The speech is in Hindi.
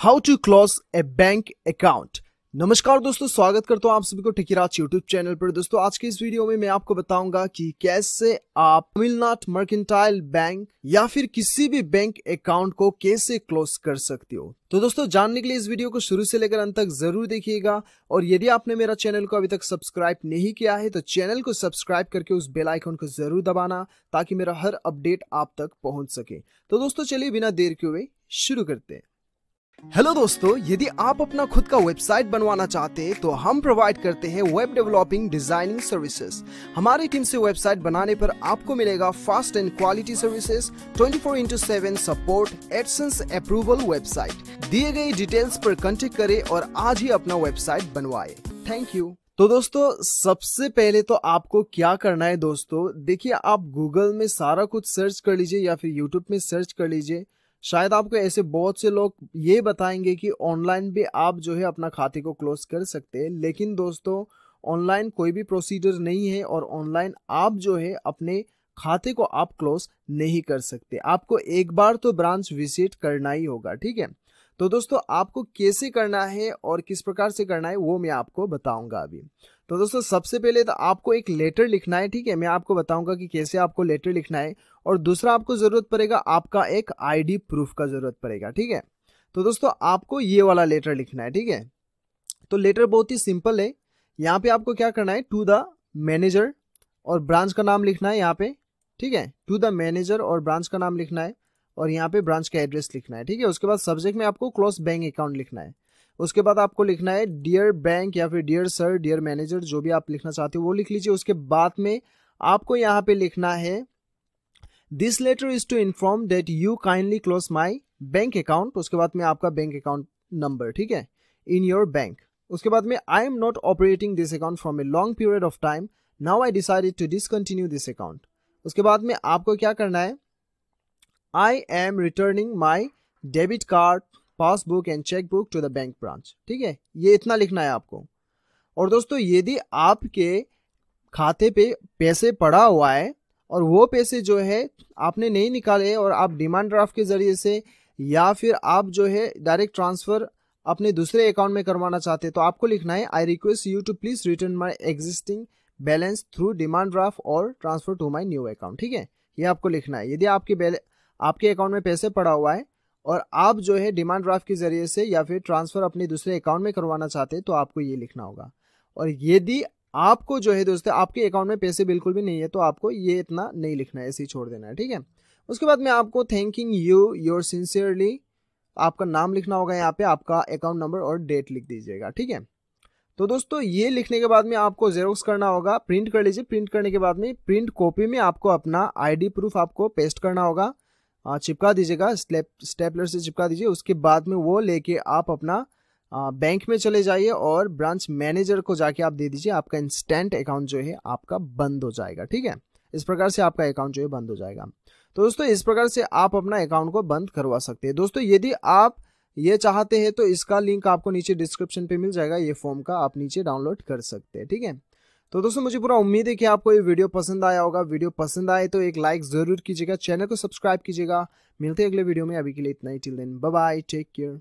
How to close a bank account. नमस्कार दोस्तों, स्वागत करता हूं आप सभी को टेकीराज यूट्यूब चैनल पर। दोस्तों आज की इस वीडियो में मैं आपको बताऊंगा कि कैसे आप तमिलनाड मर्केंटाइल बैंक या फिर किसी भी बैंक अकाउंट को कैसे क्लोज कर सकते हो। तो दोस्तों जानने के लिए इस वीडियो को शुरू से लेकर अंत तक जरूर देखिएगा। और यदि आपने मेरा चैनल को अभी तक सब्सक्राइब नहीं किया है तो चैनल को सब्सक्राइब करके उस बेल आइकन को जरूर दबाना ताकि मेरा हर अपडेट आप तक पहुंच सके। तो दोस्तों चलिए बिना देर के हुए शुरू करते हैं। हेलो दोस्तों, यदि आप अपना खुद का वेबसाइट बनवाना चाहते हैं तो हम प्रोवाइड करते हैं वेब डेवलपिंग डिजाइनिंग सर्विसेज। हमारी टीम से वेबसाइट बनाने पर आपको मिलेगा fast and quality services, 24/7 support, AdSense approval website. दिए गए डिटेल्स पर कांटेक्ट करें और आज ही अपना वेबसाइट बनवाएं। Thank you. तो दोस्तों सबसे पहले तो आपको क्या करना है दोस्तों, देखिए आप गूगल में सारा कुछ सर्च कर लीजिए या फिर यूट्यूब में सर्च कर लीजिए। शायद आपको ऐसे बहुत से लोग ये बताएंगे कि ऑनलाइन भी आप जो है अपना खाते को क्लोज कर सकते हैं, लेकिन दोस्तों ऑनलाइन कोई भी प्रोसीजर नहीं है और ऑनलाइन आप जो है अपने खाते को आप क्लोज नहीं कर सकते। आपको एक बार तो ब्रांच विजिट करना ही होगा, ठीक है। तो दोस्तों आपको कैसे करना है और किस प्रकार से करना है वो मैं आपको बताऊंगा अभी। तो दोस्तों सबसे पहले तो आपको एक लेटर लिखना है, ठीक है। मैं आपको बताऊंगा कि कैसे आपको लेटर लिखना है। और दूसरा आपको जरूरत पड़ेगा आपका एक आईडी प्रूफ का जरूरत पड़ेगा, ठीक है। तो दोस्तों आपको ये वाला लेटर लिखना है, ठीक है। तो लेटर बहुत ही सिंपल है। यहाँ पे आपको क्या करना है, टू द मैनेजर और ब्रांच का नाम लिखना है यहाँ पे, ठीक है। टू द मैनेजर और ब्रांच का नाम लिखना है और यहाँ पे ब्रांच का एड्रेस लिखना है, ठीक है। उसके बाद सब्जेक्ट में आपको क्लोज बैंक अकाउंट लिखना है। उसके बाद आपको लिखना है डियर बैंक या फिर डियर सर, डियर मैनेजर, जो भी आप लिखना चाहते हो वो लिख लीजिए। उसके बाद में आपको यहाँ पे लिखना है this letter is to inform that you kindly close my bank account. उसके बाद में आपका बैंक अकाउंट नंबर, ठीक है, इन योर बैंक। उसके बाद में I am not operating this account from a long period of time, now I decided to discontinue this account. उसके बाद में आपको क्या करना है, I am returning my debit card, passbook and chequebook to the bank branch, ठीक है। ये इतना लिखना है आपको। और दोस्तों यदि आपके खाते पे पैसे पड़ा हुआ है और वो पैसे जो है आपने नहीं निकाले और आप डिमांड ड्राफ्ट के जरिए से या फिर आप जो है डायरेक्ट ट्रांसफर अपने दूसरे अकाउंट में करवाना चाहते हैं तो आपको लिखना है I request you to please return my existing balance through demand draft और transfer to my new account, ठीक है। ये आपको लिखना है। यदि आपके अकाउंट में पैसे पड़ा हुआ है और आप जो है डिमांड ड्राफ्ट के जरिए से या फिर ट्रांसफर अपने दूसरे अकाउंट में करवाना चाहते हैं तो आपको ये लिखना होगा। और यदि आपको जो है दोस्तों आपके अकाउंट में पैसे बिल्कुल भी नहीं है तो आपको ये इतना नहीं लिखना है, ऐसे ही छोड़ देना है, ठीक है। उसके बाद में आपको थैंकिंग यू योर सिंसियरली आपका नाम लिखना होगा, यहाँ पे आपका अकाउंट नंबर और डेट लिख दीजिएगा, ठीक है। तो दोस्तों ये लिखने के बाद में आपको जेरोक्स करना होगा, प्रिंट कर लीजिए। प्रिंट करने के बाद में प्रिंट कॉपी में आपको अपना आईडी प्रूफ आपको पेस्ट करना होगा, चिपका दीजिएगा, स्टेपलर से चिपका दीजिए। उसके बाद में वो लेके आप अपना बैंक में चले जाइए और ब्रांच मैनेजर को जाके आप दे दीजिए। आपका इंस्टेंट अकाउंट जो है आपका बंद हो जाएगा, ठीक है। इस प्रकार से आपका अकाउंट जो है बंद हो जाएगा। तो दोस्तों इस प्रकार से आप अपना अकाउंट को बंद करवा सकते हैं। दोस्तों यदि आप ये चाहते हैं तो इसका लिंक आपको नीचे डिस्क्रिप्शन पे मिल जाएगा, ये फॉर्म का आप नीचे डाउनलोड कर सकते हैं, ठीक है। तो दोस्तों मुझे पूरा उम्मीद है कि आपको ये वीडियो पसंद आया होगा। वीडियो पसंद आए तो एक लाइक जरूर कीजिएगा, चैनल को सब्सक्राइब कीजिएगा। मिलते हैं अगले वीडियो में, अभी के लिए इतना ही। Till then bye bye, take care.